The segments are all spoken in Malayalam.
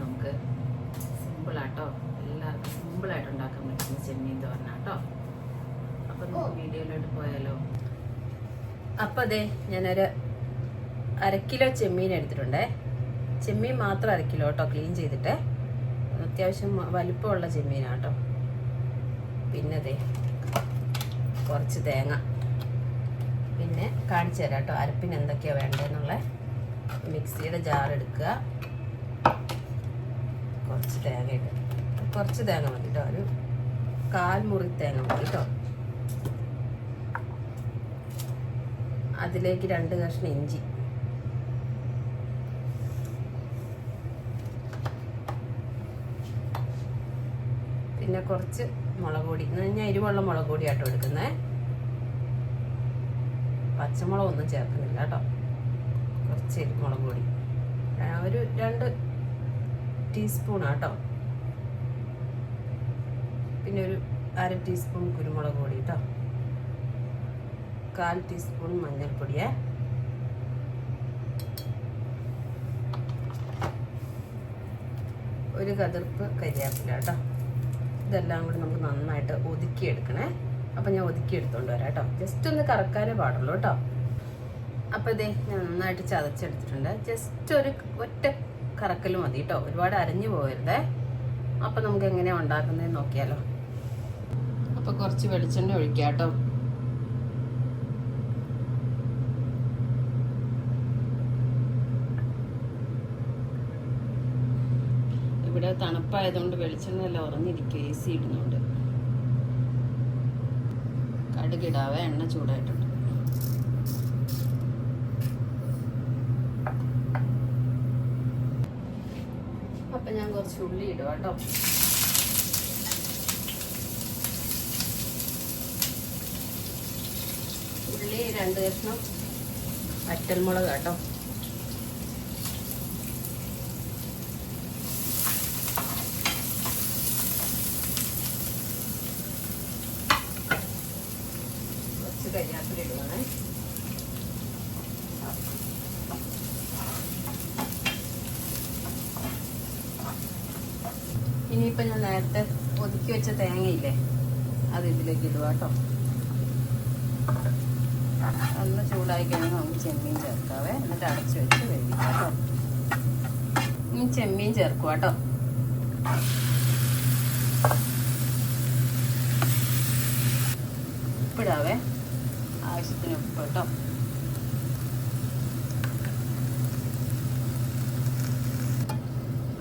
നമുക്ക് സിമ്പിളാട്ടോ, എല്ലാവർക്കും സിമ്പിളായിട്ട് ഉണ്ടാക്കാൻ പറ്റുന്ന ചെമ്മീൻ തോരനാട്ടോ. അപ്പം നമുക്ക് വീഡിയോയിലോട്ട് പോയാലോ. അപ്പം അതെ ഞാനൊരു 1/2 കിലോ ചെമ്മീൻ എടുത്തിട്ടുണ്ടേ. ചെമ്മീൻ മാത്രം 1/2 കിലോ കേട്ടോ, ക്ലീൻ ചെയ്തിട്ട്. അത്യാവശ്യം വലിപ്പമുള്ള ചെമ്മീനാട്ടോ. പിന്നെ അതെ കുറച്ച് തേങ്ങ, പിന്നെ കാണിച്ചു തരാം കേട്ടോ അരപ്പിന് എന്തൊക്കെയാണ് വേണ്ടതെന്നുള്ള. മിക്സിയുടെ ജാർ എടുക്കുക, കുറച്ച് തേങ്ങ ഇടുക. കുറച്ച് തേങ്ങ മതി കേട്ടോ, ഒരു 1/4 മുറി തേങ്ങ മതി കേട്ടോ. അതിലേക്ക് 2 കഷ്ണം ഇഞ്ചി, പിന്നെ കുറച്ച് മുളക് പൊടി. ഞാൻ എരിവുള്ള മുളക് പൊടിയാട്ടോ എടുക്കുന്നത്, പച്ചമുളകൊന്നും ചേർക്കുന്നില്ല കേട്ടോ. കുറച്ച് മുളക് പൊടി ഒരു 2 ടീസ്പൂണാട്ടോ. പിന്നെ ഒരു 1/2 ടീസ്പൂൺ കുരുമുളക് പൊടി കേട്ടോ. 1/4 ടീസ്പൂൺ മഞ്ഞൾപ്പൊടിയേ. ഒരു കതിർപ്പ് കരിയാപ്പില കേട്ടോ. ഇതെല്ലാം കൂടി നമുക്ക് നന്നായിട്ട് ഒതുക്കിയെടുക്കണേ. അപ്പം ഞാൻ ഒതുക്കിയെടുത്തോണ്ട് വരാം കേട്ടോ. ജസ്റ്റ് ഒന്ന് കറക്കാനേ പാടുള്ളൂ കേട്ടോ. അപ്പം ഇതേ ഞാൻ നന്നായിട്ട് ചതച്ചെടുത്തിട്ടുണ്ട്. ജസ്റ്റ് ഒരു ഒറ്റ കറക്കൽ മതി കേട്ടോ, ഒരുപാട് അരഞ്ഞു പോകരുതേ. അപ്പം നമുക്ക് എങ്ങനെയാണ് ഉണ്ടാക്കുന്നതെന്ന് നോക്കിയാലോ. അപ്പം കുറച്ച് വെളിച്ചെണ്ണ ഒഴിക്കുക കേട്ടോ. ഇവിടെ തണുപ്പായതുകൊണ്ട് വെളിച്ചെണ്ണ എല്ലാം ഉറഞ്ഞിരിക്കും, AC ഇടുന്നുണ്ട്. കടുകിടാവേ, എണ്ണ ചൂടായിട്ടുണ്ട്. അപ്പം ഞാൻ കുറച്ച് ഉള്ളി ഇടുക കേട്ടോ. ഉള്ളി 2 കഷ്ണം വറ്റൽമുളക് കേട്ടോ. കരിയാപ്പില ഇടുവാണേ. ഇനിയിപ്പോൾ ഞാൻ നേരത്തെ ഒതുക്കി വെച്ച തേങ്ങയില്ലേ, അത് ഇതിലേക്ക് ഇടുക കേട്ടോ. നല്ല ചൂടായി കഴിഞ്ഞാൽ നമുക്ക് ചെമ്മീൻ ചേർക്കാവേ. എന്നിട്ട് അടച്ച് വെച്ച് വേവിക്കാം കേട്ടോ. ഇനി ചെമ്മീൻ ചേർക്കുക കേട്ടോ. ഉപ്പിടാവേ, ആവശ്യത്തിന് ഉപ്പ് കേട്ടോ.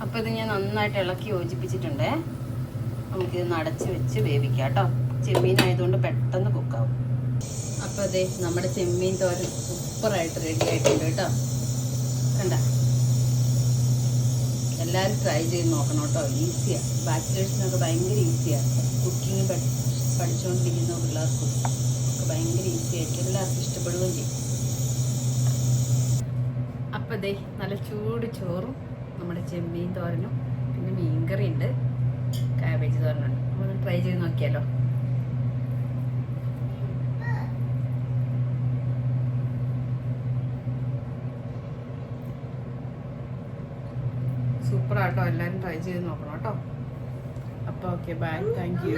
അപ്പോൾ ഇത് ഞാൻ നന്നായിട്ട് ഇളക്കി യോജിപ്പിച്ചിട്ടുണ്ടേ. നമുക്കിത് അടച്ച് വെച്ച് വേവിക്കാം കേട്ടോ. ചെമ്മീൻ ആയതുകൊണ്ട് പെട്ടെന്ന് കുക്കാവും. അപ്പോൾ അതെ നമ്മുടെ ചെമ്മീൻ തോരൻ സൂപ്പറായിട്ട് റെഡി ആയിട്ടുണ്ട് കേട്ടോ. കണ്ട, എല്ലാവരും ട്രൈ ചെയ്ത് നോക്കണം കേട്ടോ. ഈസിയാണ്, ബാച്ചിലേഴ്സിനൊക്കെ ഭയങ്കര ഈസിയാണ്. കുക്കിംഗ് പഠിച്ചുകൊണ്ടിരിക്കുന്ന പിള്ളേർക്കും ഒക്കെ ഭയങ്കര ഈസി ആയിട്ട് എല്ലാവർക്കും ഇഷ്ടപ്പെടുകയും ചെയ്യും. അപ്പം ദേ നല്ല ചൂട് ചോറും നമ്മുടെ ചെമ്മീൻ തോരനും പിന്നെ മീൻകറി ഉണ്ട്, കാബേജ് തോരനുണ്ട്. നമ്മൾ ട്രൈ ചെയ്ത് നോക്കിയാലോ. സൂപ്പറാട്ടോ, എല്ലാവരും ട്രൈ ചെയ്ത് നോക്കണം കേട്ടോ. അപ്പോൾ ഓക്കെ, ബൈ, താങ്ക് യു.